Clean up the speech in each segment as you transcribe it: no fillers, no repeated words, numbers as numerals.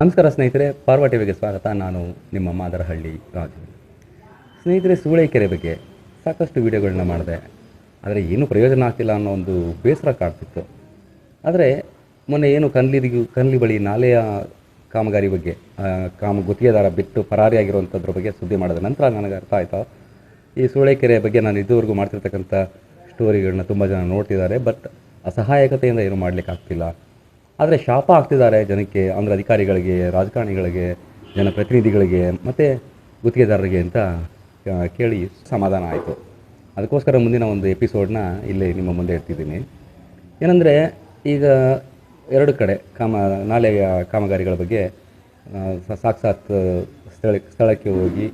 ನಮಸ್ಕಾರ ಸ್ನೇಹಿತರೆ, ಪಾರ್ವಾ ಟಿವಿಗೆ ಸ್ವಾಗತ. ನಾನು ನಿಮ್ಮ ಮಾದರಹಳ್ಳಿ ರಾಜು. ಸ್ನೇಹಿತರೆ, ಸೂಳೆಕೆರೆ ಬಗ್ಗೆ ಸಾಕಷ್ಟು ವಿಡಿಯೋಗಳನ್ನ ಮಾಡಿದೆ, ಆದರೆ ಏನೂ ಪ್ರಯೋಜನ ಆಗ್ತಿಲ್ಲ ಅನ್ನೋ ಒಂದು ಬೇಸರ ಕಾಡ್ತಿತ್ತು. ಆದರೆ ಮೊನ್ನೆ ಏನು ಕನ್ಲಿ ಬಳಿ ನಾಲೆಯ ಕಾಮಗಾರಿ ಬಗ್ಗೆ ಗುತ್ತಿಗೆದಾರ ಬಿಟ್ಟು ಪರಾರಿಯಾಗಿರುವಂಥದ್ರ ಬಗ್ಗೆ ಸುದ್ದಿ ಮಾಡಿದ ನಂತರ ನನಗೆ ಅರ್ಥ ಆಯಿತು, ಈ ಸೂಳೆಕೆರೆ ಬಗ್ಗೆ ನಾನು ಇದುವರೆಗೂ ಮಾಡ್ತಿರ್ತಕ್ಕಂಥ ಸ್ಟೋರಿಗಳನ್ನ ತುಂಬ ಜನ ನೋಡ್ತಿದ್ದಾರೆ, ಬಟ್ ಅಸಹಾಯಕತೆಯಿಂದ ಏನೂ ಮಾಡಲಿಕ್ಕಾಗ್ತಿಲ್ಲ. ಆದರೆ ಶಾಪ ಆಗ್ತಿದ್ದಾರೆ ಜನಕ್ಕೆ, ಅಂದರೆ ಅಧಿಕಾರಿಗಳಿಗೆ, ರಾಜಕಾರಣಿಗಳಿಗೆ, ಜನಪ್ರತಿನಿಧಿಗಳಿಗೆ ಮತ್ತು ಗುತ್ತಿಗೆದಾರರಿಗೆ ಅಂತ ಕೇಳಿ ಸಮಾಧಾನ ಆಯಿತು. ಅದಕ್ಕೋಸ್ಕರ ಮುಂದಿನ ಒಂದು ಎಪಿಸೋಡನ್ನ ಇಲ್ಲಿ ನಿಮ್ಮ ಮುಂದೆ ಇಡ್ತಿದ್ದೀನಿ. ಏನಂದರೆ, ಈಗ ಎರಡು ಕಡೆ ನಾಲೆಯ ಕಾಮಗಾರಿಗಳ ಬಗ್ಗೆ ಸಾಕ್ಷಾತ್ ಸ್ಥಳಕ್ಕೆ ಹೋಗಿ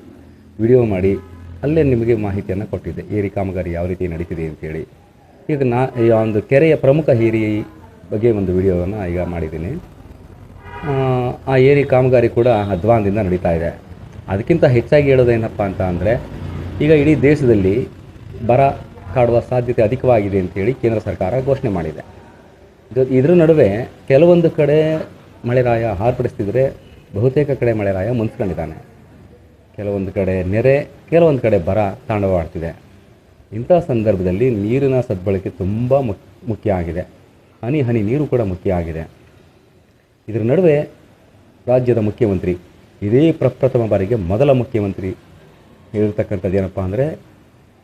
ವಿಡಿಯೋ ಮಾಡಿ ಅಲ್ಲೇ ನಿಮಗೆ ಮಾಹಿತಿಯನ್ನು ಕೊಟ್ಟಿದ್ದೆ, ಏರಿ ಕಾಮಗಾರಿ ಯಾವ ರೀತಿ ನಡೀತಿದೆ ಅಂತೇಳಿ. ಈಗ ಒಂದು ಕೆರೆಯ ಪ್ರಮುಖ ಏರಿ ಬಗ್ಗೆ ಒಂದು ವಿಡಿಯೋವನ್ನು ಈಗ ಮಾಡಿದ್ದೀನಿ. ಆ ಏರಿ ಕಾಮಗಾರಿ ಕೂಡ ಅಧ್ವಾನದಿಂದ ನಡೀತಾ ಇದೆ. ಅದಕ್ಕಿಂತ ಹೆಚ್ಚಾಗಿ ಹೇಳೋದೇನಪ್ಪ ಅಂತ ಅಂದರೆ, ಈಗ ಇಡೀ ದೇಶದಲ್ಲಿ ಬರ ಕಾಡುವ ಸಾಧ್ಯತೆ ಅಧಿಕವಾಗಿದೆ ಅಂತೇಳಿ ಕೇಂದ್ರ ಸರ್ಕಾರ ಘೋಷಣೆ ಮಾಡಿದೆ. ಇದರ ನಡುವೆ ಕೆಲವೊಂದು ಕಡೆ ಮಳೆರಾಯ ಹಾರ್ಪಡಿಸ್ತಿದ್ರೆ, ಬಹುತೇಕ ಕಡೆ ಮಳೆರಾಯ ಮುನ್ಸ್ಕೊಂಡಿದ್ದಾನೆ. ಕೆಲವೊಂದು ಕಡೆ ನೆರೆ, ಕೆಲವೊಂದು ಕಡೆ ಬರ ತಾಂಡವವಾಡ್ತಿದೆ. ಇಂಥ ಸಂದರ್ಭದಲ್ಲಿ ನೀರಿನ ಸದ್ಬಳಕೆ ತುಂಬ ಮುಖ್ಯ ಆಗಿದೆ. ಹನಿ ಹನಿ ನೀರು ಕೂಡ ಮುಖ್ಯ ಆಗಿದೆ. ಇದರ ನಡುವೆ ರಾಜ್ಯದ ಮುಖ್ಯಮಂತ್ರಿ, ಇದೇ ಪ್ರಪ್ರಥಮ ಬಾರಿಗೆ ಮೊದಲ ಮುಖ್ಯಮಂತ್ರಿ ಹೇಳಿರ್ತಕ್ಕಂಥದ್ದು ಏನಪ್ಪ ಅಂದರೆ,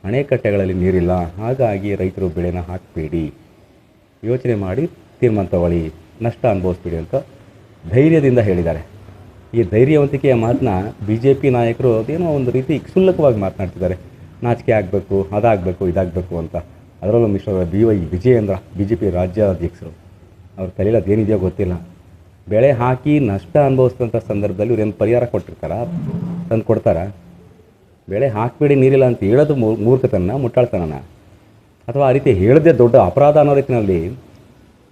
ಅಣೆಕಟ್ಟೆಗಳಲ್ಲಿ ನೀರಿಲ್ಲ, ಹಾಗಾಗಿ ರೈತರು ಬೆಳೆನ ಹಾಕಬೇಡಿ, ಯೋಚನೆ ಮಾಡಿ ತೀರ್ಮಾನ ತಗೊಳ್ಳಿ, ನಷ್ಟ ಅನುಭವಿಸ್ಬೇಡಿ ಅಂತ ಧೈರ್ಯದಿಂದ ಹೇಳಿದ್ದಾರೆ. ಈ ಧೈರ್ಯವಂತಿಕೆಯ ಮಾತನ್ನ BJP ನಾಯಕರು ಅದೇನೋ ಒಂದು ರೀತಿ ಕ್ಷುಲ್ಲಕವಾಗಿ ಮಾತನಾಡ್ತಿದ್ದಾರೆ. ನಾಚಿಕೆ ಆಗಬೇಕು, ಅದಾಗಬೇಕು, ಇದಾಗಬೇಕು ಅಂತ. ಅದರಲ್ಲೂ ಮಿಸ್ಟರ್ BY ವಿಜಯೇಂದ್ರ, BJP ರಾಜ್ಯಾಧ್ಯಕ್ಷರು, ಅವ್ರ ತಲೆಯಲ್ಲಿ ಅದೇನಿದೆಯೋ ಗೊತ್ತಿಲ್ಲ. ಬೆಳೆ ಹಾಕಿ ನಷ್ಟ ಅನುಭವಿಸಿದಂಥ ಸಂದರ್ಭದಲ್ಲಿ ಇವ್ರೇನು ಪರಿಹಾರ ತಂದು ಕೊಡ್ತಾರಾ? ಬೆಳೆ ಹಾಕಬೇಡಿ, ನೀರಿಲ್ಲ ಅಂತ ಹೇಳೋದು ಮೂರ್ಖತನ, ಮುಟ್ಟಾಳ್ತನ, ಅಥವಾ ಆ ರೀತಿ ಹೇಳದೆ ದೊಡ್ಡ ಅಪರಾಧ ಅನ್ನೋ ರೀತಿಯಲ್ಲಿ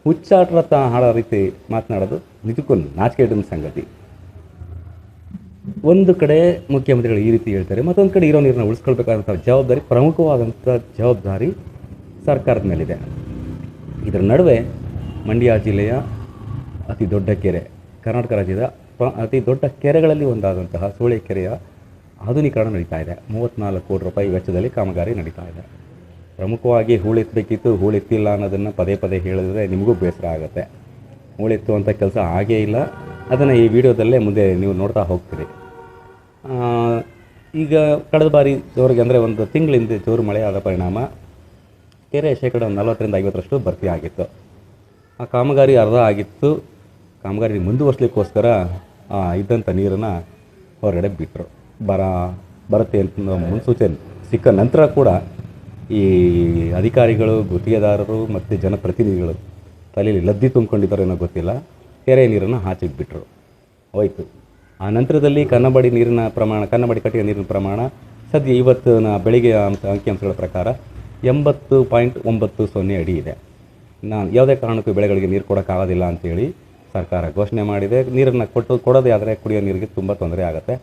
ಹುಚ್ಚಾಟ ಹಾಡೋ ರೀತಿ ಮಾತನಾಡೋದು ನಿಜಕ್ಕೂ ನಾಚಿಕೆ ಇಡೋ ಸಂಗತಿ. ಒಂದು ಕಡೆ ಮುಖ್ಯಮಂತ್ರಿಗಳು ಈ ರೀತಿ ಹೇಳ್ತಾರೆ, ಮತ್ತೊಂದು ಕಡೆ ಇರೋ ನೀರನ್ನು ಉಳಿಸ್ಕೊಳ್ಬೇಕಾದಂಥ ಜವಾಬ್ದಾರಿ, ಪ್ರಮುಖವಾದಂಥ ಜವಾಬ್ದಾರಿ ಸರ್ಕಾರದ ಮೇಲಿದೆ. ಇದರ ನಡುವೆ ಮಂಡ್ಯ ಜಿಲ್ಲೆಯ ಅತಿ ದೊಡ್ಡ ಕೆರೆ, ಕರ್ನಾಟಕ ರಾಜ್ಯದ ಅತಿ ದೊಡ್ಡ ಕೆರೆಗಳಲ್ಲಿ ಒಂದಾದಂತಹ ಸೂಳೆಕೆರೆಯ ಆಧುನೀಕರಣ ನಡೀತಾ ಇದೆ. 34 ಕೋಟಿ ರೂಪಾಯಿ ವೆಚ್ಚದಲ್ಲಿ ಕಾಮಗಾರಿ ನಡೀತಾ ಇದೆ. ಪ್ರಮುಖವಾಗಿ ಹೂಳೆತ್ತಬೇಕಿತ್ತು, ಹೂಳೆತ್ತಿಲ್ಲ ಅನ್ನೋದನ್ನು ಪದೇ ಪದೇ ಹೇಳಿದ್ರೆ ನಿಮಗೂ ಬೇಸರ ಆಗುತ್ತೆ. ಹೂಳೆತ್ತುವಂಥ ಕೆಲಸ ಆಗೇ ಇಲ್ಲ. ಅದನ್ನು ಈ ವಿಡಿಯೋದಲ್ಲೇ ಮುಂದೆ ನೀವು ನೋಡ್ತಾ ಹೋಗ್ತೀರಿ. ಈಗ ಕಳೆದ ಬಾರಿ ಜೋರಿಗೆ, ಅಂದರೆ ಒಂದು ತಿಂಗಳಿಂದ ಜೋರು ಮಳೆ ಆದ ಪರಿಣಾಮ ಕೆರೆ ಶೇಕಡ 40ರಿಂದ 50ರಷ್ಟು ಭರ್ತಿ ಆಗಿತ್ತು. ಆ ಕಾಮಗಾರಿ ಅರ್ಧ ಆಗಿತ್ತು. ಕಾಮಗಾರಿ ಮುಂದುವರಿಸಲಿಕ್ಕೋಸ್ಕರ ಇದ್ದಂಥ ನೀರನ್ನು ಹೊರಗಡೆ ಬಿಟ್ಟರು. ಬರುತ್ತೆ ಅಂತ ಮುನ್ಸೂಚನೆ ಸಿಕ್ಕ ನಂತರ ಕೂಡ ಈ ಅಧಿಕಾರಿಗಳು, ಗುತ್ತಿಗೆದಾರರು ಮತ್ತು ಜನಪ್ರತಿನಿಧಿಗಳು ತಲೆಯಲ್ಲಿ ಲದ್ದಿ ತುಂಬಿಕೊಂಡಿದ್ದಾರೋ ಏನೋ ಗೊತ್ತಿಲ್ಲ, ಕೆರೆ ನೀರನ್ನು ಆಚೆಗೆ ಬಿಟ್ಟರು, ಹೋಯಿತು. ಆ ನಂತರದಲ್ಲಿ ಕನ್ನಂಬಾಡಿ ಕಟ್ಟಿಗೆ ನೀರಿನ ಪ್ರಮಾಣ ಸದ್ಯ ಇವತ್ತಿನ ಬೆಳಿಗ್ಗೆ ಅಂಕಿಅಂಶಗಳ ಪ್ರಕಾರ 80.90 ಅಡಿ ಇದೆ. ಯಾವುದೇ ಕಾರಣಕ್ಕೂ ಬೆಳೆಗಳಿಗೆ ನೀರು ಕೊಡೋಕ್ಕಾಗೋದಿಲ್ಲ ಅಂತೇಳಿ ಸರ್ಕಾರ ಘೋಷಣೆ ಮಾಡಿದೆ. ನೀರನ್ನು ಕೊಡೋದೇ ಆದರೆ ಕುಡಿಯೋ ನೀರಿಗೆ ತುಂಬ ತೊಂದರೆ ಆಗುತ್ತೆ.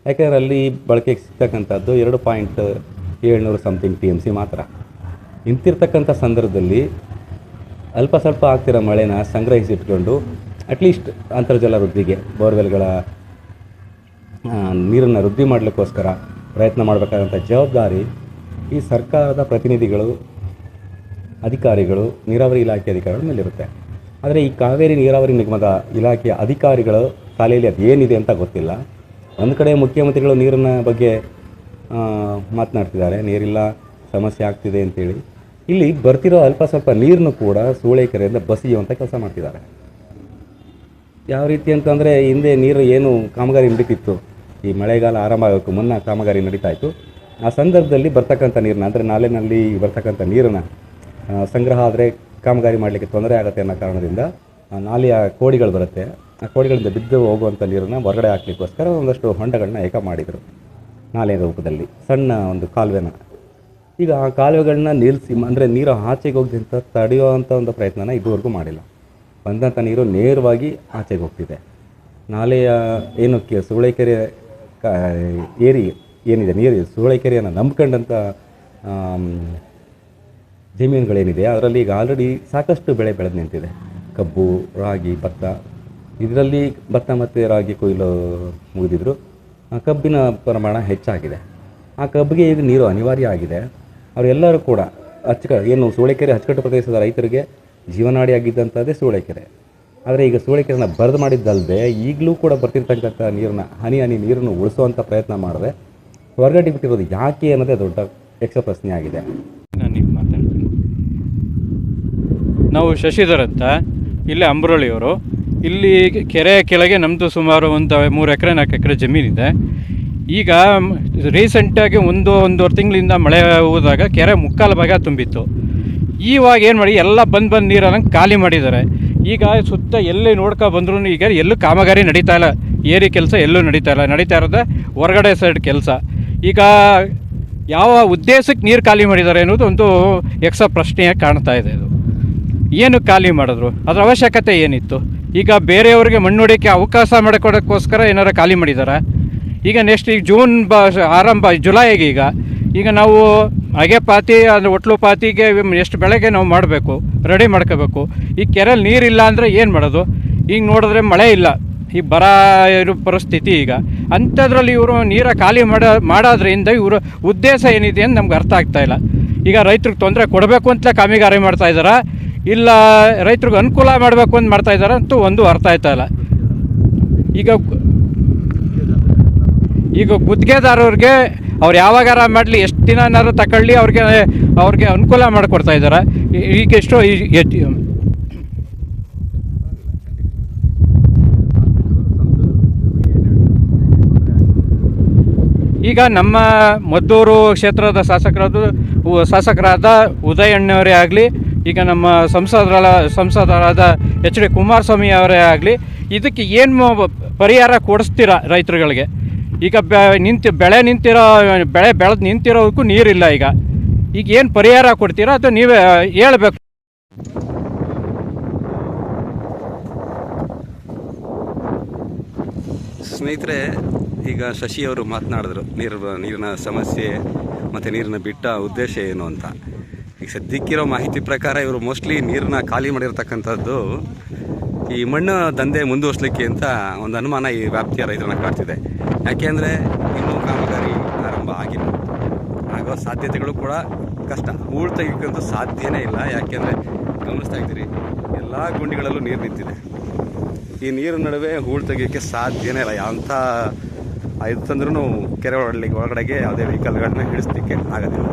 ಯಾಕೆಂದರೆ ಅಲ್ಲಿ ಬಳಕೆಗೆ ಸಿಗ್ತಕ್ಕಂಥದ್ದು 2.700 ಸಮಥಿಂಗ್ TMC ಮಾತ್ರ. ಇಂತಿರ್ತಕ್ಕಂಥ ಸಂದರ್ಭದಲ್ಲಿ ಅಲ್ಪ ಸ್ವಲ್ಪ ಆಗ್ತಿರೋ ಮಳೆನ ಸಂಗ್ರಹಿಸಿಟ್ಕೊಂಡು ಅಟ್ಲೀಸ್ಟ್ ಅಂತರ್ಜಲ ವೃದ್ಧಿಗೆ, ಬೋರ್ವೆಲ್ಗಳ ನೀರನ್ನು ವೃದ್ಧಿ ಮಾಡಲಿಕ್ಕೋಸ್ಕರ ಪ್ರಯತ್ನ ಮಾಡಬೇಕಾದಂಥ ಜವಾಬ್ದಾರಿ ಈ ಸರ್ಕಾರದ ಪ್ರತಿನಿಧಿಗಳು, ಅಧಿಕಾರಿಗಳು, ನೀರಾವರಿ ಇಲಾಖೆ ಅಧಿಕಾರಿಗಳ ಮೇಲಿರುತ್ತೆ. ಆದರೆ ಈ ಕಾವೇರಿ ನೀರಾವರಿ ನಿಗಮದ ಇಲಾಖೆಯ ಅಧಿಕಾರಿಗಳು ತಲೆಯಲ್ಲಿ ಅದೇನಿದೆ ಅಂತ ಗೊತ್ತಿಲ್ಲ. ಒಂದು ಕಡೆ ಮುಖ್ಯಮಂತ್ರಿಗಳು ನೀರಿನ ಬಗ್ಗೆ ಮಾತನಾಡ್ತಿದ್ದಾರೆ, ನೀರಿಲ್ಲ, ಸಮಸ್ಯೆ ಆಗ್ತಿದೆ ಅಂತೇಳಿ. ಇಲ್ಲಿ ಬರ್ತಿರೋ ಅಲ್ಪ ಸ್ವಲ್ಪ ನೀರನ್ನು ಕೂಡ ಸೂಳೆಕೆರೆಯಿಂದ ಬಸಿಯುವಂಥ ಕೆಲಸ ಮಾಡ್ತಿದ್ದಾರೆ. ಯಾವ ರೀತಿ ಅಂತಂದರೆ, ಹಿಂದೆ ನೀರು ಏನು ಕಾಮಗಾರಿ ನಡೀತಿತ್ತು, ಈ ಮಳೆಗಾಲ ಆರಂಭ ಆಗೋಕ್ಕೂ ಮುನ್ನ ಕಾಮಗಾರಿ ನಡೀತಾ ಇತ್ತು. ಆ ಸಂದರ್ಭದಲ್ಲಿ ಬರ್ತಕ್ಕಂಥ ನೀರನ್ನ, ಅಂದರೆ ನಾಲೆನಲ್ಲಿ ಬರ್ತಕ್ಕಂಥ ನೀರನ್ನು ಸಂಗ್ರಹ ಆದರೆ ಕಾಮಗಾರಿ ಮಾಡಲಿಕ್ಕೆ ತೊಂದರೆ ಆಗುತ್ತೆ ಅನ್ನೋ ಕಾರಣದಿಂದ ನಾಲೆಯ ಕೋಡಿಗಳು ಬರುತ್ತೆ, ಆ ಕೋಡಿಗಳಿಂದ ಬಿದ್ದು ಹೋಗುವಂಥ ನೀರನ್ನು ಹೊರಗಡೆ ಹಾಕಲಿಕ್ಕೋಸ್ಕರ ಒಂದಷ್ಟು ಹೊಂಡಗಳನ್ನ ಏಕ ಮಾಡಿದರು, ನಾಲೆಯ ರೂಪದಲ್ಲಿ ಸಣ್ಣ ಒಂದು ಕಾಲುವೆನ. ಈಗ ಆ ಕಾಲುವೆಗಳನ್ನ ನಿಲ್ಲಿಸಿ, ಅಂದರೆ ನೀರು ಆಚೆಗೆ ಹೋಗ್ದಂತ ತಡೆಯುವಂಥ ಒಂದು ಪ್ರಯತ್ನನ ಇದುವರೆಗೂ ಮಾಡಿಲ್ಲ. ಬಂದಂಥ ನೀರು ನೇರವಾಗಿ ಆಚೆಗೆ ಹೋಗ್ತಿದೆ. ನಾಲೆಯ ಏನು ಸೂಳೆಕೆರೆ ಏರಿ ಏನಿದೆ, ನೀರು ಸೂಳೆಕೆರೆಯನ್ನು ನಂಬ್ಕೊಂಡಂಥ ಜಮೀನುಗಳೇನಿದೆ ಅದರಲ್ಲಿ ಈಗ ಆಲ್ರೆಡಿ ಸಾಕಷ್ಟು ಬೆಳೆ ಬೆಳೆದು ನಿಂತಿದೆ. ಕಬ್ಬು, ರಾಗಿ, ಭತ್ತ ಇದರಲ್ಲಿ ಭತ್ತ ಮತ್ತು ರಾಗಿ ಕೊಯ್ಲು ಮುಗಿದಿದ್ರು ಕಬ್ಬಿನ ಪ್ರಮಾಣ ಹೆಚ್ಚಾಗಿದೆ. ಆ ಕಬ್ಬಿಗೆ ಈಗ ನೀರು ಅನಿವಾರ್ಯ ಆಗಿದೆ. ಅವರೆಲ್ಲರೂ ಕೂಡ ಏನು ಸೂಳೆಕೆರೆ ಅಚ್ಚುಕಟ್ಟು ಪ್ರದೇಶದ ರೈತರಿಗೆ ಜೀವನಾಡಿಯಾಗಿದ್ದಂಥದ್ದೇ ಸೂಳೆಕೆರೆ. ಆದರೆ ಈಗ ಸೂಳೆಕೆರೆನ ಬರದು ಮಾಡಿದ್ದಲ್ಲದೆ ಈಗಲೂ ಕೂಡ ಬರ್ತಿರ್ತಕ್ಕಂಥ ನೀರನ್ನ ಹನಿ ನೀರನ್ನು ಉಳಿಸುವಂಥ ಪ್ರಯತ್ನ ಮಾಡಿದೆ ಹೊರಗಡೆ ಬಿಟ್ಟಿರೋದು ಯಾಕೆ ಅನ್ನೋದೇ ದೊಡ್ಡ ಯಕ್ಷ ಪ್ರಶ್ನೆ ಆಗಿದೆ. ನಾವು ಶಶಿಧರ್ ಅಂತ, ಇಲ್ಲಿ ಅಂಬ್ರೋಳಿಯವರು. ಇಲ್ಲಿ ಕೆರೆ ಕೆಳಗೆ ನಮ್ಮದು ಸುಮಾರು ಒಂದು 3 ಎಕರೆ 4 ಎಕರೆ ಜಮೀನಿದೆ. ಈಗ ರೀಸೆಂಟಾಗಿ ಒಂದೂವರೆ ತಿಂಗಳಿಂದ ಮಳೆ ಹೋದಾಗ ಕೆರೆ ಮುಕ್ಕಾಲು ಭಾಗ ತುಂಬಿತ್ತು. ಇವಾಗ ಏನು ಮಾಡಿ ಎಲ್ಲ ಬಂದು ನೀರನ್ನು ಖಾಲಿ ಮಾಡಿದ್ದಾರೆ. ಈಗ ಸುತ್ತ ಎಲ್ಲಿ ನೋಡ್ಕೊ ಬಂದ್ರೂ ಈಗ ಎಲ್ಲೂ ಕಾಮಗಾರಿ ನಡೀತಾ ಇಲ್ಲ. ಏರಿ ಕೆಲಸ ಎಲ್ಲೂ ನಡೀತಾ ಇರೋದೇ ಹೊರಗಡೆ ಸೈಡ್ ಕೆಲಸ. ಈಗ ಯಾವ ಉದ್ದೇಶಕ್ಕೆ ನೀರು ಖಾಲಿ ಮಾಡಿದ್ದಾರೆ ಅನ್ನೋದು ಒಂದು ಯಕ್ಷ ಪ್ರಶ್ನೆಯಾಗಿ ಕಾಣ್ತಾ ಇದೆ. ಇದು ಏನು ಖಾಲಿ ಮಾಡಿದ್ರು, ಅದರ ಅವಶ್ಯಕತೆ ಏನಿತ್ತು? ಈಗ ಬೇರೆಯವ್ರಿಗೆ ಮಣ್ಣು ಹೊಡಿಯೋಕ್ಕೆ ಅವಕಾಶ ಮಾಡಿಕೊಡೋಕ್ಕೋಸ್ಕರ ಏನಾರು ಖಾಲಿ ಮಾಡಿದ್ದಾರೆ. ಈಗ ನೆಕ್ಸ್ಟ್ ಈಗ ಜೂನ್ ಆರಂಭ ಜುಲೈಗೆ ಈಗ ನಾವು ಅಗೆ ಪಾತಿ ಅಂದರೆ ಒಟ್ಲು ಪಾತಿಗೆ ಎಷ್ಟು ಬೆಳಗ್ಗೆ ನಾವು ಮಾಡಬೇಕು, ರೆಡಿ ಮಾಡ್ಕೋಬೇಕು. ಈ ಕೆರೆಯಲ್ಲಿ ನೀರಿಲ್ಲ ಅಂದರೆ ಏನು ಮಾಡೋದು? ಈಗ ನೋಡಿದ್ರೆ ಮಳೆ ಇಲ್ಲ, ಈ ಬರ ಇರೋ ಪರಿಸ್ಥಿತಿ. ಈಗ ಅಂಥದ್ರಲ್ಲಿ ಇವರು ನೀರ ಖಾಲಿ ಮಾಡೋದ್ರಿಂದ ಇವರು ಉದ್ದೇಶ ಏನಿದೆ ಅಂತ ನಮ್ಗೆ ಅರ್ಥ ಆಗ್ತಾಯಿಲ್ಲ. ಈಗ ರೈತರಿಗೆ ತೊಂದರೆ ಕೊಡಬೇಕು ಅಂತಲೇ ಕಾಮಗಾರಿ ಮಾಡ್ತಾಯಿದ್ದಾರೆ, ಇಲ್ಲ ರೈತರಿಗೆ ಅನುಕೂಲ ಮಾಡಬೇಕು ಅಂತ ಮಾಡ್ತಾಯಿದ್ದಾರೆ ಅಂತೂ ಒಂದು ಅರ್ಥ ಆಯ್ತಾಯಿಲ್ಲ. ಈಗ ಗುತ್ತಿಗೆದಾರವ್ರಿಗೆ ಅವ್ರು ಯಾವಾಗಾರ ಮಾಡಲಿ, ಎಷ್ಟು ದಿನನಾರು ತಗೊಳ್ಳಿ, ಅವ್ರಿಗೆ ಅನುಕೂಲ ಮಾಡಿಕೊಡ್ತಾ ಇದ್ದಾರೆ. ಈಗ ಎಷ್ಟು ಈಗ ನಮ್ಮ ಮದ್ದೂರು ಕ್ಷೇತ್ರದ ಶಾಸಕರಾದ ಉದಯಣ್ಣವರೇ ಆಗಲಿ, ಈಗ ನಮ್ಮ ಸಂಸದರಾದ HD ಕುಮಾರಸ್ವಾಮಿ ಅವರೇ ಆಗಲಿ, ಇದಕ್ಕೆ ಏನು ಪರಿಹಾರ ಕೊಡಿಸ್ತೀರಾ ರೈತರುಗಳಿಗೆ? ಈಗ ಬೆಳೆ ಬೆಳೆದು ನಿಂತಿರೋದಕ್ಕೂ ನೀರಿಲ್ಲ. ಈಗ ಏನು ಪರಿಹಾರ ಕೊಡ್ತೀರಾ ಅಥವಾ ನೀವೇ ಹೇಳ್ಬೇಕು. ಸ್ನೇಹಿತರೆ, ಈಗ ಶಶಿಯವರು ಮಾತನಾಡಿದ್ರು ನೀರಿನ ಸಮಸ್ಯೆ ಮತ್ತು ನೀರಿನ ಬಿಟ್ಟ ಉದ್ದೇಶ ಏನು ಅಂತ. ಈಗ ಸದ್ಯಕ್ಕಿರೋ ಮಾಹಿತಿ ಪ್ರಕಾರ ಇವರು ಮೋಸ್ಟ್ಲಿ ನೀರನ್ನ ಖಾಲಿ ಮಾಡಿರ್ತಕ್ಕಂಥದ್ದು ಈ ಮಣ್ಣು ದಂಧೆ ಮುಂದುವರಿಸಲಿಕ್ಕೆ ಅಂತ ಒಂದು ಅನುಮಾನ ಈ ವ್ಯಾಪ್ತಿಯ ರೈತರನ್ನ ಕಾಡ್ತಿದೆ. ಯಾಕೆಂದರೆ ಇನ್ನೂ ಕಾಮಗಾರಿ ಆರಂಭ ಆಗಿಲ್ಲ, ಆಗೋ ಸಾಧ್ಯತೆಗಳು ಕೂಡ ಕಷ್ಟ. ಹೂಳು ತೆಗಿಕ್ಕಂತೂ ಸಾಧ್ಯನೇ ಇಲ್ಲ. ಯಾಕೆಂದರೆ ಗಮನಿಸ್ತಾ ಇದ್ದೀರಿ, ಎಲ್ಲ ಗುಂಡಿಗಳಲ್ಲೂ ನೀರು ನಿಂತಿದೆ. ಈ ನೀರಿನ ನಡುವೆ ಹೂಳು ತೆಗಿಯೋಕ್ಕೆ ಸಾಧ್ಯನೇ ಇಲ್ಲ. ಅಂಥ ಇತ್ತಂದ್ರೂ ಕೆರೆ ಒಳಗಡೆಗೆ ಯಾವುದೇ ವೆಹಿಕಲ್ಗಳನ್ನ ಹಿಡಿಸ್ಲಿಕ್ಕೆ ಆಗೋದಿಲ್ಲ.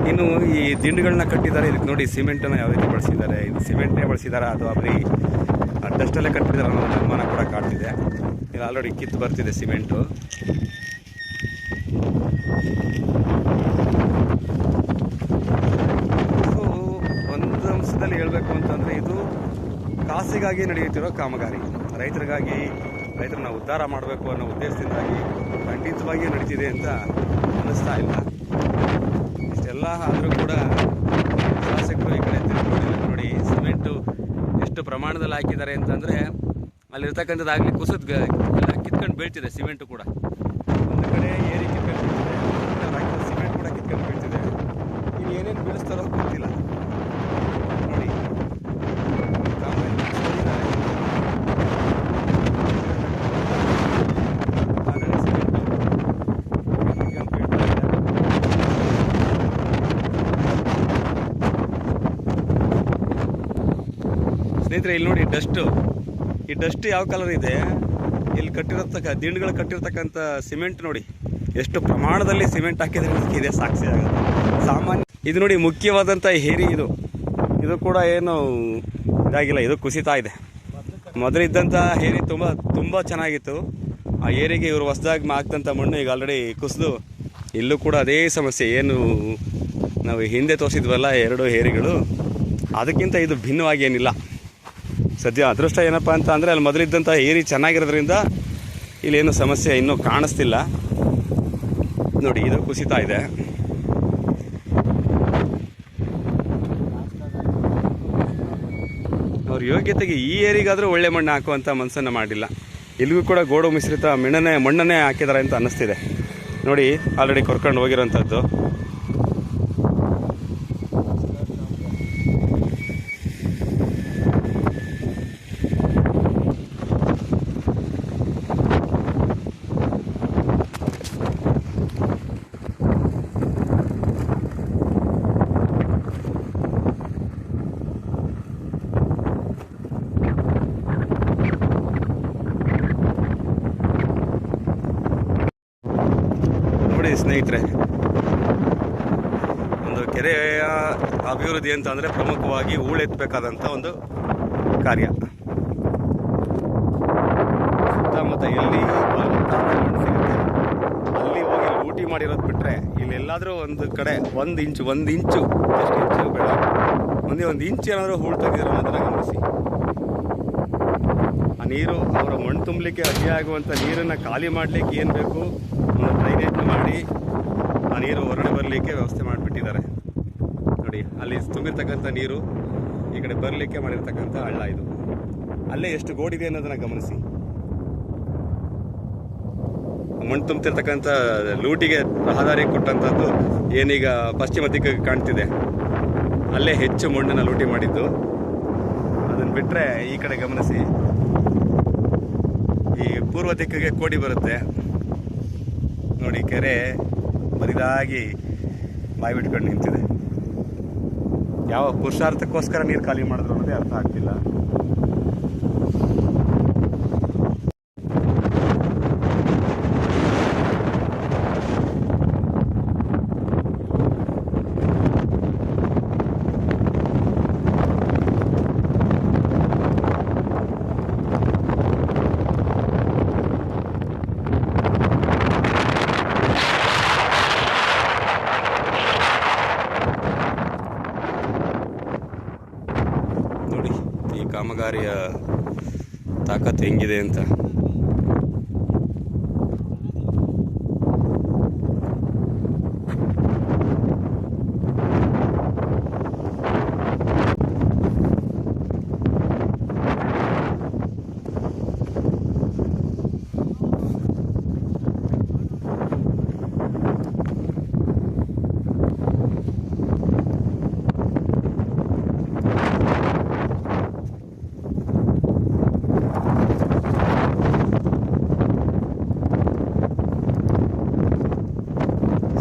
ಇನ್ನು ಈ ದಿಂಡುಗಳನ್ನ ಕಟ್ಟಿದ್ದಾರೆ. ಇದಕ್ಕೆ ನೋಡಿ, ಸಿಮೆಂಟನ್ನು ಯಾವ ರೀತಿ ಬಳಸಿದ್ದಾರೆ. ಇದು ಸಿಮೆಂಟೇ ಬಳಸಿದಾರಾ ಅಥವಾ ಬರೀ ಡಸ್ಟಲ್ಲೇ ಕಟ್ಟಿದ್ದಾರೆ ಅನ್ನೋ ಅನುಮಾನ ಕೂಡ ಕಾಡ್ತಿದೆ. ಇದು ಆಲ್ರೆಡಿ ಕಿತ್ತು ಬರ್ತಿದೆ ಸಿಮೆಂಟು. ಸೊ ಒಂದು ಅಂಶದಲ್ಲಿ ಹೇಳಬೇಕು ಅಂತಂದರೆ ಇದು ಕಾಸಿಗಾಗಿ ನಡೆಯುತ್ತಿರೋ ಕಾಮಗಾರಿ. ರೈತರನ್ನ ಉದ್ಧಾರ ಮಾಡಬೇಕು ಅನ್ನೋ ಉದ್ದೇಶದಿಂದಾಗಿ ಖಂಡಿತವಾಗಿ ನಡೀತಿದೆ ಅಂತ ಅನ್ನಿಸ್ತಾ ಇಲ್ಲ. ಇಷ್ಟೆಲ್ಲ ಆದರೂ ಕೂಡ ಶಾಸಕರು ಈ ಕಡೆ ತಿಳ್ಕೊಂಡಿಲ್ಲ. ನೋಡಿ, ಸಿಮೆಂಟು ಎಷ್ಟು ಪ್ರಮಾಣದಲ್ಲಿ ಹಾಕಿದ್ದಾರೆ ಅಂತಂದರೆ ಅಲ್ಲಿರ್ತಕ್ಕಂಥದ್ದಾಗಲಿ ಎಲ್ಲ ಕಿತ್ಕೊಂಡು ಬೀಳ್ತಿದೆ. ಸಿಮೆಂಟು ಕೂಡ ಒಂದು ಕಡೆ ಏರಿ ಕಿತ್ಕೊಂಡು ಬೀಳ್ತಿದೆ, ಹಾಕಿದ ಸಿಮೆಂಟ್ ಕೂಡ ಕಿತ್ಕೊಂಡು ಬೀಳ್ತಿದೆ. ಇನ್ನು ಏನೇನು ಬೀಳಿಸ್ತಾರೋ ಗೊತ್ತಿಲ್ಲ. ನೋಡಿ, ಸ್ನೇಹಿತರೆ, ಇಲ್ಲಿ ನೋಡಿ ಈ ಡಸ್ಟ್ ಯಾವ ಕಲರ್ ಇದೆ. ಇಲ್ಲಿ ದಿಂಡುಗಳು ಕಟ್ಟಿರ್ತಕ್ಕಂಥ ಸಿಮೆಂಟ್ ನೋಡಿ ಎಷ್ಟು ಪ್ರಮಾಣದಲ್ಲಿ ಸಿಮೆಂಟ್ ಹಾಕಿದ್ರೆ ಇದೆ ಸಾಕ್ಷಿ ಆಗುತ್ತೆ. ಸಾಮಾನ್ಯ ಇದು ನೋಡಿ, ಮುಖ್ಯವಾದಂಥ ಏರಿ ಇದು ಕೂಡ ಏನು ಇದಾಗಿಲ್ಲ, ಇದು ಕುಸಿತಾ ಇದೆ. ಮೊದಲಿದ್ದಂಥ ಏರಿ ತುಂಬ ಚೆನ್ನಾಗಿತ್ತು. ಆ ಏರಿಗೆ ಇವರು ಹೊಸದಾಗಿ ಹಾಕ್ದಂಥ ಮಣ್ಣು ಈಗ ಆಲ್ರೆಡಿ ಕುಸಿದು ಇಲ್ಲೂ ಕೂಡ ಅದೇ ಸಮಸ್ಯೆ. ಏನು ನಾವು ಹಿಂದೆ ತೋರಿಸಿದ್ವಲ್ಲ 2 ಏರಿಗಳು, ಅದಕ್ಕಿಂತ ಇದು ಭಿನ್ನವಾಗಿ ಏನಿಲ್ಲ. ಸದ್ಯ ಅದೃಷ್ಟ ಏನಪ್ಪ ಅಂತ ಅಂದರೆ ಅಲ್ಲಿ ಮೊದಲಿದ್ದಂಥ ಏರಿ ಚೆನ್ನಾಗಿರೋದ್ರಿಂದ ಇಲ್ಲೇನು ಸಮಸ್ಯೆ ಇನ್ನೂ ಕಾಣಿಸ್ತಿಲ್ಲ. ನೋಡಿ, ಇದು ಕುಸಿತಾ ಇದೆ. ಅವ್ರ ಯೋಗ್ಯತೆಗೆ ಈ ಏರಿಗಾದರೂ ಒಳ್ಳೆ ಮಣ್ಣು ಹಾಕುವಂಥ ಮನಸ್ಸನ್ನು ಮಾಡಿಲ್ಲ. ಇಲ್ಲಿಗೂ ಕೂಡ ಗೋಡು ಮಿಶ್ರಿತ ಮಣ್ಣನ್ನೇ ಹಾಕಿದ್ದಾರೆ ಅಂತ ಅನ್ನಿಸ್ತಿದೆ. ನೋಡಿ, ಆಲ್ರೆಡಿ ಕೊರ್ಕೊಂಡು ಹೋಗಿರೋಂಥದ್ದು. ಸ್ನೇಹಿತರೆ, ಒಂದು ಕೆರೆಯ ಅಭಿವೃದ್ಧಿ ಅಂತ ಅಂದರೆ ಪ್ರಮುಖವಾಗಿ ಹೂಳೆತ್ತಬೇಕಾದಂಥ ಒಂದು ಕಾರ್ಯ. ಸುತ್ತಮುತ್ತ ಎಲ್ಲಿ ಮಣ್ಣು ಸಿಗುತ್ತೆ ಅಲ್ಲಿ ಹೋಗಿ ಲೂಟಿ ಮಾಡಿರೋದು ಬಿಟ್ಟರೆ ಇಲ್ಲೆಲ್ಲಾದರೂ ಒಂದು ಕಡೆ ಒಂದು ಇಂಚು ಎಷ್ಟು ಇಂಚು ಬೇಡ, ಒಂದು ಇಂಚು ಏನಾದರೂ ಹೂಳು ತೆಗೆದಿರೋ ಅನ್ನೋದನ್ನ ಗಮನಿಸಿ. ಆ ನೀರು ಅವರ ಮಣ್ಣು ತುಂಬಲಿಕ್ಕೆ ಅಡ್ಡಿಯಾಗುವಂಥ ನೀರನ್ನು ಖಾಲಿ ಮಾಡಲಿಕ್ಕೆ ಏನು ಬೇಕು ಒಂದು ಡ್ರೈನೇಜ್ ಮಾಡಿ ಆ ನೀರು ಹೊರಗಡೆ ಬರಲಿಕ್ಕೆ ವ್ಯವಸ್ಥೆ ಮಾಡಿಬಿಟ್ಟಿದ್ದಾರೆ. ನೋಡಿ, ಅಲ್ಲಿ ತುಂಬಿರ್ತಕ್ಕಂಥ ನೀರು ಈ ಕಡೆ ಬರಲಿಕ್ಕೆ ಮಾಡಿರ್ತಕ್ಕಂಥ ಹಳ್ಳ ಇದು. ಅಲ್ಲೇ ಎಷ್ಟು ಗೋಡಿದೆ ಅನ್ನೋದನ್ನು ಗಮನಿಸಿ. ಮಣ್ಣು ತುಂಬ್ತಿರ್ತಕ್ಕಂಥ ಲೂಟಿಗೆ ರಹದಾರಿ ಕೊಟ್ಟಂಥದ್ದು ಏನೀಗ ಪಶ್ಚಿಮ ದಿಕ್ಕಿಗೆ ಕಾಣ್ತಿದೆ, ಅಲ್ಲೇ ಹೆಚ್ಚು ಮಣ್ಣನ್ನು ಲೂಟಿ ಮಾಡಿದ್ದು. ಅದನ್ನು ಬಿಟ್ಟರೆ ಈ ಕಡೆ ಗಮನಿಸಿ, ಈ ಪೂರ್ವ ದಿಕ್ಕಿಗೆ ಕೋಡಿ ಬರುತ್ತೆ ನೋಡಿ. ಕೆರೆ ಬರಿದಾಗಿ ಬಾಯಿ ಬಿಟ್ಕೊಂಡು ನಿಂತಿದೆ. ಯಾವ ಪುರುಷಾರ್ಥಕ್ಕೋಸ್ಕರ ನೀರು ಖಾಲಿ ಮಾಡಿದ್ರು ಅನ್ನೋದೇ ಅರ್ಥ ಆಗ್ತಿಲ್ಲ. ನೋಡಿ ಈ ಕಾಮಗಾರಿಯ ತಾಕತ್ತು ಹೆಂಗಿದೆ ಅಂತ.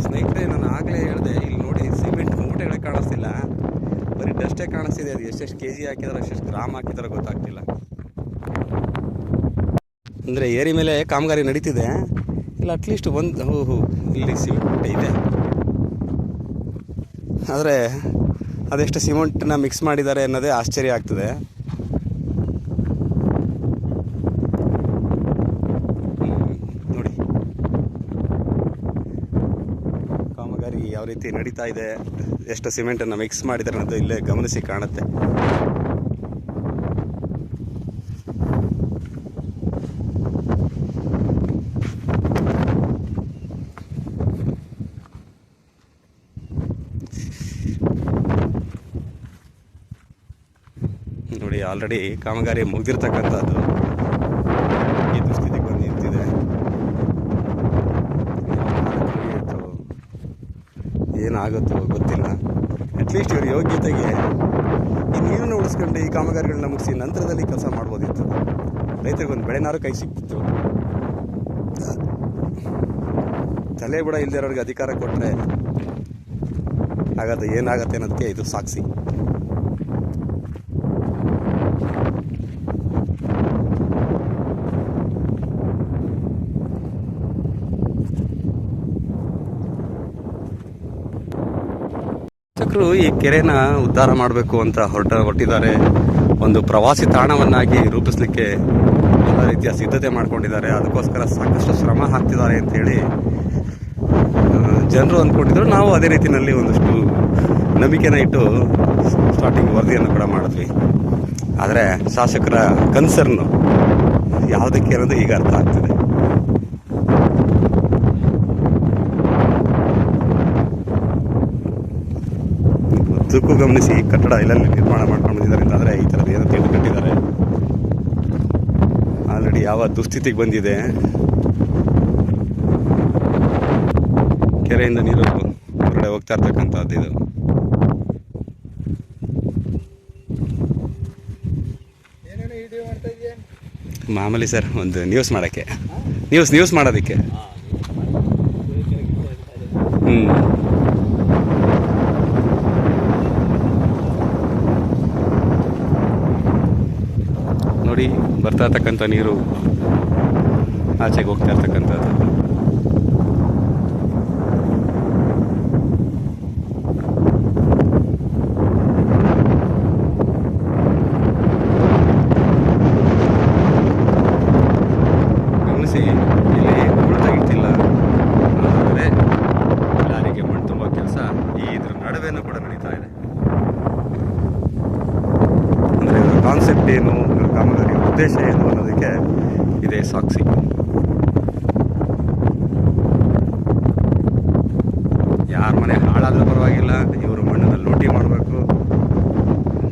ಸ್ನೇಹಿತರೆ, ನಾನು ಆಗಲೇ ಹೇಳಿದೆ, ಇಲ್ಲಿ ನೋಡಿ ಸಿಮೆಂಟ್ ಮೂಟೆಗಳೇ ಕಾಣಿಸ್ತಿಲ್ಲ, ಬರೀ ಡಸ್ಟೇ ಕಾಣಿಸ್ತಿದೆ. ಅದು ಎಷ್ಟೆಷ್ಟು ಕೆ ಜಿ ಹಾಕಿದಾರೆ, ಎಷ್ಟೆಷ್ಟು ಗ್ರಾಮ್ ಹಾಕಿದಾರೆ ಗೊತ್ತಾಗ್ತಿಲ್ಲ. ಅಂದರೆ ಏರಿ ಮೇಲೆ ಕಾಮಗಾರಿ ನಡೀತಿದೆ, ಇಲ್ಲ ಅಟ್ಲೀಸ್ಟ್ ಒಂದು ಇಲ್ಲಿ ಸಿಮೆಂಟ್ ಮೂಟೆ ಇದೆ, ಆದರೆ ಅದೆಷ್ಟು ಸಿಮೆಂಟನ್ನ ಮಿಕ್ಸ್ ಮಾಡಿದ್ದಾರೆ ಅನ್ನೋದೇ ಆಶ್ಚರ್ಯ ಆಗ್ತದೆ. ನೋಡಿ ಕಾಮಗಾರಿ ಯಾವ ರೀತಿ ನಡೀತಾ ಇದೆ, ಎಷ್ಟು ಸಿಮೆಂಟನ್ನು ಮಿಕ್ಸ್ ಮಾಡಿದ್ದಾರೆ ಅನ್ನೋದು ಇಲ್ಲೇ ಗಮನಿಸಿ ಕಾಣುತ್ತೆ. ನೋಡಿ, ಆಲ್ರೆಡಿ ಕಾಮಗಾರಿ ಮುಗಿದಿರ್ತಕ್ಕಂಥದ್ದು ಈ ದುಸ್ಥಿತಿಗೆ ಬಂದು ನಿಂತಿದೆ. ಏನಾಗುತ್ತೋ ಗೊತ್ತಿಲ್ಲ. ಅಟ್ಲೀಸ್ಟ್ ಇವ್ರ ಯೋಗ್ಯತೆಗೆ ಈ ನೀರನ್ನು ಉಳಿಸ್ಕೊಂಡು ಈ ಕಾಮಗಾರಿಗಳನ್ನ ಮುಗಿಸಿ ನಂತರದಲ್ಲಿ ಕೆಲಸ ಮಾಡ್ಬೋದಿತ್ತು. ರೈತರಿಗೊಂದು ಬೆಳೆನಾರು ಕೈ ಸಿಕ್ತಿತ್ತು. ತಲೆ ಬುಡ ಇಲ್ದಿರೋರಿಗೆ ಅಧಿಕಾರ ಕೊಟ್ಟರೆ ಆಗದು ಏನಾಗತ್ತೆ ಅನ್ನೋದಕ್ಕೆ ಇದು ಸಾಕ್ಷಿ. ಶಿಕ್ಷಕರು ಈ ಕೆರೆನ ಉದ್ಧಾರ ಮಾಡಬೇಕು ಅಂತ ಹೊರಟಿದ್ದಾರೆ. ಒಂದು ಪ್ರವಾಸಿ ತಾಣವನ್ನಾಗಿ ರೂಪಿಸಲಿಕ್ಕೆ ಎಲ್ಲ ರೀತಿಯ ಸಿದ್ಧತೆ ಮಾಡ್ಕೊಂಡಿದ್ದಾರೆ. ಅದಕ್ಕೋಸ್ಕರ ಸಾಕಷ್ಟು ಶ್ರಮ ಹಾಕ್ತಿದ್ದಾರೆ ಅಂತೇಳಿ ಜನರು ಅಂದ್ಕೊಂಡಿದ್ರು. ನಾವು ಅದೇ ರೀತಿಯಲ್ಲಿ ಒಂದಷ್ಟು ನಂಬಿಕೆನ ಇಟ್ಟು ಸ್ಟಾರ್ಟಿಂಗ್ ವರದಿಯನ್ನು ಕೂಡ ಮಾಡಿದ್ವಿ. ಆದರೆ ಶಾಸಕರ ಕನ್ಸರ್ನು ಯಾವುದಕ್ಕೆ ಅನ್ನೋದು ಈಗ ಅರ್ಥ ಆಗ್ತದೆ. ಉದ್ದಕ್ಕೂ ಗಮನಿಸಿ ಕಟ್ಟಡ ಎಲ್ಲೆಲ್ಲಿ ನಿರ್ಮಾಣ ಮಾಡ್ಕೊಂಡು ಬಂದಿದ್ದಾರೆ ಅಂತಂದರೆ ಈ ಥರದ್ದು ಏನೋ ತಿಳಿದು ಕಟ್ಟಿದ್ದಾರೆ. ಆಲ್ರೆಡಿ ಯಾವ ದುಸ್ಥಿತಿಗೆ ಬಂದಿದೆ. ಕೆರೆಯಿಂದ ನೀರು ಹೊರಗಡೆ ಹೋಗ್ತಾ ಇರ್ತಕ್ಕಂಥದ್ದು ಇದು. ಮಾಮೂಲಿ ಸರ್, ಒಂದು ನ್ಯೂಸ್ ಮಾಡೋಕ್ಕೆ, ನ್ಯೂಸ್ ಮಾಡೋದಕ್ಕೆ. ನೋಡಿ, ಬರ್ತಾ ಇರ್ತಕ್ಕಂಥ ನೀರು ಆಚೆಗೆ ಹೋಗ್ತಾ ಇರ್ತಕ್ಕಂಥದ್ದು. ಕಾನ್ಸೆಪ್ಟ್ ಏನು, ಕಾಮಗಾರಿ ಉದ್ದೇಶ ಏನು ಅನ್ನೋದಕ್ಕೆ ಇದೇ ಸಾಕ್ಷಿ. ಯಾರ ಮನೆ ಹಾಳಾದರೂ ಪರವಾಗಿಲ್ಲ, ಇವರು ಮಣ್ಣಿನಲ್ಲಿ ಲೂಟಿ ಮಾಡಬೇಕು,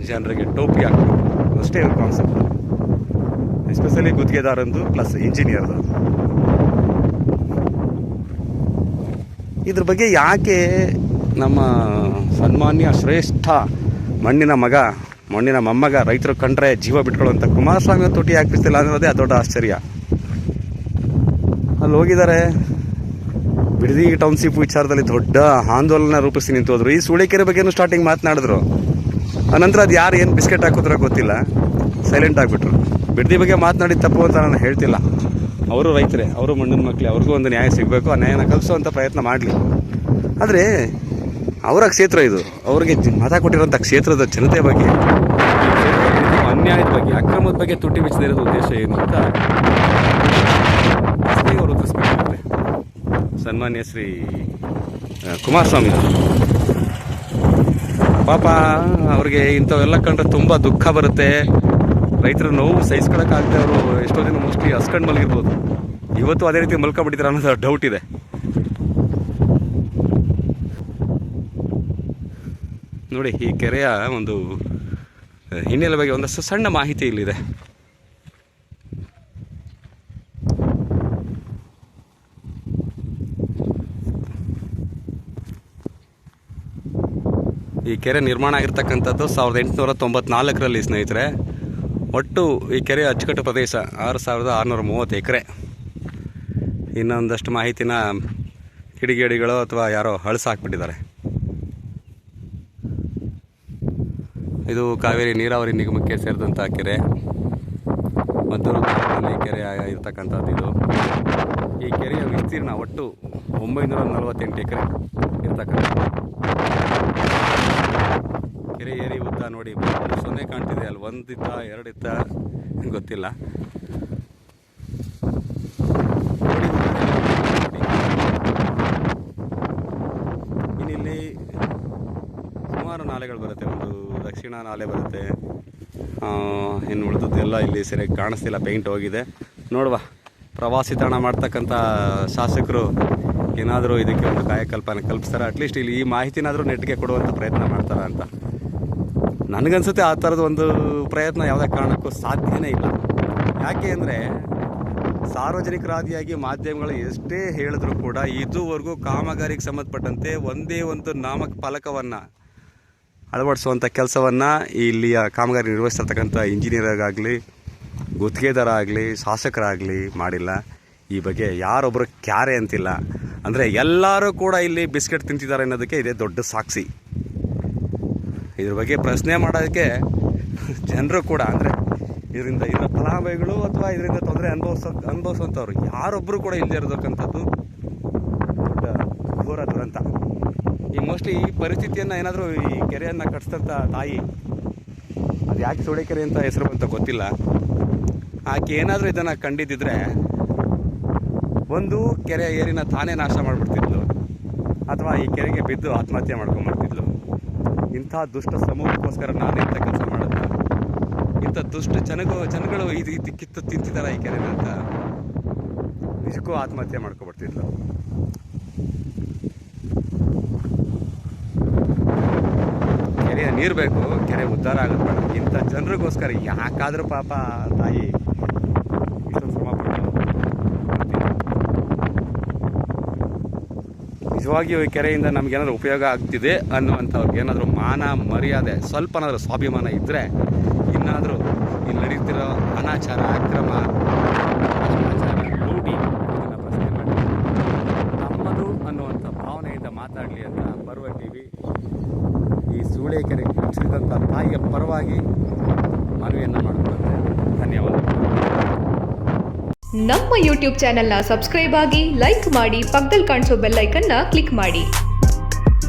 ಜನರಿಗೆ ಟೋಪಿ ಹಾಕಬೇಕು, ಅಷ್ಟೇ ಇವ್ರ ಕಾನ್ಸೆಪ್ಟ್. ಎಸ್ಪೆಷಲಿ ಗುತ್ತಿಗೆದಾರಂದು ಪ್ಲಸ್ ಇಂಜಿನಿಯರ್ದು. ಇದ್ರ ಬಗ್ಗೆ ಯಾಕೆ ನಮ್ಮ ಸನ್ಮಾನ್ಯ ಶ್ರೇಷ್ಠ ಮಣ್ಣಿನ ಮಗ, ಮಣ್ಣಿನ ಮೊಮ್ಮಗ ರೈತರು ಕಂಡ್ರೆ ಜೀವ ಬಿಟ್ಕೊಳ್ಳುವಂಥ ಕುಮಾರಸ್ವಾಮಿ ತುಟಿ ಹಾಕಿಸ್ತಿಲ್ಲ ಅನ್ನೋದೇ ದೊಡ್ಡ ಆಶ್ಚರ್ಯ. ಅಲ್ಲಿ ಹೋಗಿದ್ದಾರೆ, ಬಿಡದಿ ಟೌನ್ಶಿಪ್ ವಿಚಾರದಲ್ಲಿ ದೊಡ್ಡ ಆಂದೋಲನ ರೂಪಿಸಿ ನಿಂತು ಹೋದ್ರು. ಈ ಸೂಳೆಕೆರೆ ಬಗ್ಗೆನೂ ಸ್ಟಾರ್ಟಿಂಗ್ ಮಾತನಾಡಿದ್ರು. ಆನಂತರ ಅದು ಯಾರು ಏನು ಬಿಸ್ಕೆಟ್ ಹಾಕಿದ್ರೋ ಗೊತ್ತಿಲ್ಲ, ಸೈಲೆಂಟ್ ಆಗಿಬಿಟ್ರು. ಬಿಡದಿ ಬಗ್ಗೆ ಮಾತನಾಡಿ ತಪ್ಪು ಅಂತ ನಾನು ಹೇಳ್ತಿಲ್ಲ, ಅವರು ರೈತರೇ, ಅವರು ಮಣ್ಣಿನ ಮಕ್ಕಳೇ, ಅವ್ರಿಗೂ ಒಂದು ನ್ಯಾಯ ಸಿಗಬೇಕು, ಆ ನ್ಯಾಯನ ಕಲಿಸುವಂಥ ಪ್ರಯತ್ನ ಮಾಡಲಿ. ಆದರೆ ಅವರ ಕ್ಷೇತ್ರ ಇದು, ಅವ್ರಿಗೆ ಮತ ಕೊಟ್ಟಿರೋಂಥ ಕ್ಷೇತ್ರದ ಜನತೆ ಬಗ್ಗೆ, ಅನ್ಯಾಯದ ಬಗ್ಗೆ, ಅಕ್ರಮದ ಬಗ್ಗೆ ತುಟಿ ಬಿಚ್ಚದಿರೋದು ಉದ್ದೇಶ ಏನು ಅಂತ ಅವರು ಉತ್ತರಿಸ್ಬೇಕಾಗುತ್ತೆ. ಸನ್ಮಾನ್ಯ ಶ್ರೀ ಕುಮಾರಸ್ವಾಮಿ ಪಾಪ ಅವ್ರಿಗೆ ಇಂಥವೆಲ್ಲ ಕಂಡ್ರೆ ತುಂಬ ದುಃಖ ಬರುತ್ತೆ. ರೈತರ ನೋವು ಸಹಿಸ್ಕೊಳಕ್ಕಾಗದೆ ಅವರು ಎಷ್ಟೋ ದಿನ ಮೋಸ್ಟ್ಲಿ ಹಸ್ಕೊಂಡು ಮಲಗಿರ್ಬೋದು. ಇವತ್ತು ಅದೇ ರೀತಿ ಮಲ್ಕೊಬಿಟ್ಟಿದ್ದಾರೆ ಅನ್ನೋದು ಡೌಟ್ ಇದೆ. ನೋಡಿ, ಈ ಕೆರೆಯ ಒಂದು ಹಿನ್ನೆಲೆ ಬಗ್ಗೆ ಒಂದಷ್ಟು ಸಣ್ಣ ಮಾಹಿತಿ ಇಲ್ಲಿದೆ. ಈ ಕೆರೆ ನಿರ್ಮಾಣ ಆಗಿರ್ತಕ್ಕಂಥದ್ದು 1894ರಲ್ಲಿ ಸ್ನೇಹಿತರೆ. ಒಟ್ಟು ಈ ಕೆರೆಯ ಅಚ್ಚುಕಟ್ಟು ಪ್ರದೇಶ 6630 ಎಕರೆ. ಇನ್ನೊಂದಷ್ಟು ಮಾಹಿತಿನ ಕಿಡಿಗೇಡಿಗಳು ಅಥವಾ ಯಾರೋ ಹಾಕ್ಬಿಟ್ಟಿದ್ದಾರೆ. ಇದು ಕಾವೇರಿ ನೀರಾವರಿ ನಿಗಮಕ್ಕೆ ಸೇರಿದಂಥ ಕೆರೆ, ಮದ್ದೂರು ತಾಲೂಕಿನಲ್ಲಿ ಕೆರೆ ಇರ್ತಕ್ಕಂಥದ್ದು ಇದು. ಈ ಕೆರೆಯ ವಿಸ್ತೀರ್ಣ ಒಟ್ಟು 948 ಎಕರೆ ಇರ್ತಕ್ಕಂಥದ್ದು. ಕೆರೆ ಏರಿ ಉದ್ದ ನೋಡಿ, 0 ಕಾಣ್ತಿದೆ ಅಲ್ಲಿ, 1 ಇತ್ತ 2 ಇತ್ತ ಗೊತ್ತಿಲ್ಲ. ಇನ್ನಿಲ್ಲಿ ಸುಮಾರು ನಾಲೆಗಳು ಬರುತ್ತೆ. ಒಂದು ದಕ್ಷಿಣ ನಾಲೆ ಬರುತ್ತೆ, ಇನ್ನು ಉಳಿದದ್ದೆಲ್ಲ ಇಲ್ಲಿ ಸರಿಯಾಗಿ ಕಾಣಿಸ್ತಿಲ್ಲ, ಪೇಂಟ್ ಹೋಗಿದೆ. ನೋಡುವ, ಪ್ರವಾಸಿ ತಾಣ ಮಾಡ್ತಕ್ಕಂಥ ಶಾಸಕರು ಏನಾದರೂ ಇದಕ್ಕೆ ಒಂದು ಕಾಯಕಲ್ಪನೆ ಕಲ್ಪಿಸ್ತಾರೆ. ಅಟ್ಲೀಸ್ಟ್ ಇಲ್ಲಿ ಈ ಮಾಹಿತಿನಾದರೂ ನೆಟ್ಗೆ ಕೊಡುವಂಥ ಪ್ರಯತ್ನ ಮಾಡ್ತಾರೆ ಅಂತ ನನಗನ್ಸುತ್ತೆ. ಆ ಥರದ ಒಂದು ಪ್ರಯತ್ನ ಯಾವುದೇ ಕಾರಣಕ್ಕೂ ಸಾಧ್ಯನೇ ಇಲ್ಲ. ಯಾಕೆ ಅಂದರೆ ಸಾರ್ವಜನಿಕರಾದಿಯಾಗಿ ಮಾಧ್ಯಮಗಳು ಎಷ್ಟೇ ಹೇಳಿದ್ರು ಕೂಡ ಇದುವರೆಗೂ ಕಾಮಗಾರಿಗೆ ಸಂಬಂಧಪಟ್ಟಂತೆ ಒಂದೇ ಒಂದು ನಾಮಕ ಫಲಕವನ್ನು ಅಳವಡಿಸುವಂಥ ಕೆಲಸವನ್ನು ಇಲ್ಲಿಯ ಕಾಮಗಾರಿ ನಿರ್ವಹಿಸಿರ್ತಕ್ಕಂಥ ಇಂಜಿನಿಯರ್ಗಾಗಲಿ, ಗುತ್ತಿಗೆದಾರ ಆಗಲಿ, ಶಾಸಕರಾಗಲಿ ಮಾಡಿಲ್ಲ. ಈ ಬಗ್ಗೆ ಯಾರೊಬ್ಬರು ಕ್ಯಾರೆ ಅಂತಿಲ್ಲ. ಅಂದರೆ ಎಲ್ಲರೂ ಕೂಡ ಇಲ್ಲಿ ಬಿಸ್ಕೆಟ್ ತಿಂತಿದ್ದಾರೆ ಅನ್ನೋದಕ್ಕೆ ಇದೇ ದೊಡ್ಡ ಸಾಕ್ಷಿ. ಇದ್ರ ಬಗ್ಗೆ ಪ್ರಶ್ನೆ ಮಾಡೋದಕ್ಕೆ ಜನರು ಕೂಡ, ಅಂದರೆ ಇದರಿಂದ ಇರೋ ಫಲಾನುಭವಿಗಳು ಅಥವಾ ಇದರಿಂದ ತೊಂದರೆ ಅನುಭವಿಸುವಂಥವ್ರು ಯಾರೊಬ್ಬರು ಕೂಡ ಇಲ್ಲದೆ ಇರತಕ್ಕಂಥದ್ದು ದೊಡ್ಡ ಘೋರ ದುರಂತ. ಈ ಮೋಸ್ಟ್ಲಿ ಈ ಪರಿಸ್ಥಿತಿಯನ್ನು ಏನಾದರೂ ಈ ಕೆರೆಯನ್ನು ಕಟ್ಟಿಸಿದಂಥ ತಾಯಿ, ಅದು ಯಾಕೆ ಸೂಳೆಕೆರೆ ಅಂತ ಹೆಸರು ಅಂತ ಗೊತ್ತಿಲ್ಲ, ಆಕೆ ಏನಾದರೂ ಇದನ್ನು ಕಂಡಿದ್ದಿದ್ರೆ ಒಂದು ಕೆರೆಯ ಏರಿನ ತಾನೇ ನಾಶ ಮಾಡಿಬಿಡ್ತಿದ್ಲು, ಅಥವಾ ಈ ಕೆರೆಗೆ ಬಿದ್ದು ಆತ್ಮಹತ್ಯೆ ಮಾಡ್ಕೊಂಡ್ಬಿಡ್ತಿದ್ಲು. ಇಂಥ ದುಷ್ಟ ಸಮೂಹಕ್ಕೋಸ್ಕರ ನಾನು ಇಂಥ ಕೆಲಸ ಮಾಡುತ್ತ, ಇಂಥ ದುಷ್ಟ ಜನಗಳು ಈ ರೀತಿ ಕಿತ್ತು ತಿಂತಿದ್ದಾರೆ ಈ ಕೆರೆನ ಅಂತ ನಿಜಕ್ಕೂ ಆತ್ಮಹತ್ಯೆ ಮಾಡ್ಕೊಬಿಡ್ತಿದ್ಲು. ಕೆರೆಯ ನೀರು ಬೇಕು, ಕೆರೆ ಉದ್ಧಾರ ಆಗೋದು ಬೇಡ. ಇಂಥ ಜನರಿಗೋಸ್ಕರ ಯಾಕಾದರೂ ಪಾಪ ತಾಯಿ ಇಷ್ಟೊಂದು ಶ್ರಮ ಪಟ್ಟು. ನಿಜವಾಗಿಯೂ ಈ ಕೆರೆಯಿಂದ ನಮಗೇನಾದರೂ ಉಪಯೋಗ ಆಗ್ತಿದೆ ಅನ್ನುವಂಥವ್ರಿಗೆ ಏನಾದರೂ ಮಾನ ಮರ್ಯಾದೆ ಸ್ವಲ್ಪನಾದರೂ ಸ್ವಾಭಿಮಾನ ಇದ್ದರೆ ಇನ್ನಾದರೂ ಇಲ್ಲಿ ನಡೀತಿರೋ ಅನಾಚಾರ, ಅಕ್ರಮ, ಲೂಟಿ ಇದನ್ನು ಪ್ರಶ್ನೆ ಮಾಡಿ ನಮ್ಮದು ಅನ್ನುವಂಥ ಭಾವನೆಯಿಂದ ಮಾತಾಡಲಿ ಅಂತ ಪರ್ವ ಟಿವಿ ಈ ಸೂಳೆಕೆರೆ ಕಟ್ಟಿಸಿದಂಥ ತಾಯಿಯ ಪರವಾಗಿ ಮನವಿಯನ್ನು ಮಾಡಿಕೊಳ್ಳುತ್ತೆ. ಧನ್ಯವಾದಗಳು. ನಮ್ಮ ಯೂಟ್ಯೂಬ್ ಚಾನೆಲ್ನ ಸಬ್ಸ್ಕ್ರೈಬ್ ಆಗಿ, ಲೈಕ್ ಮಾಡಿ, ಪಕ್ಕದಲ್ಲಿ ಕಾಣಿಸೋ ಬೆಲ್ ಐಕನ್ನ ಕ್ಲಿಕ್ ಮಾಡಿ.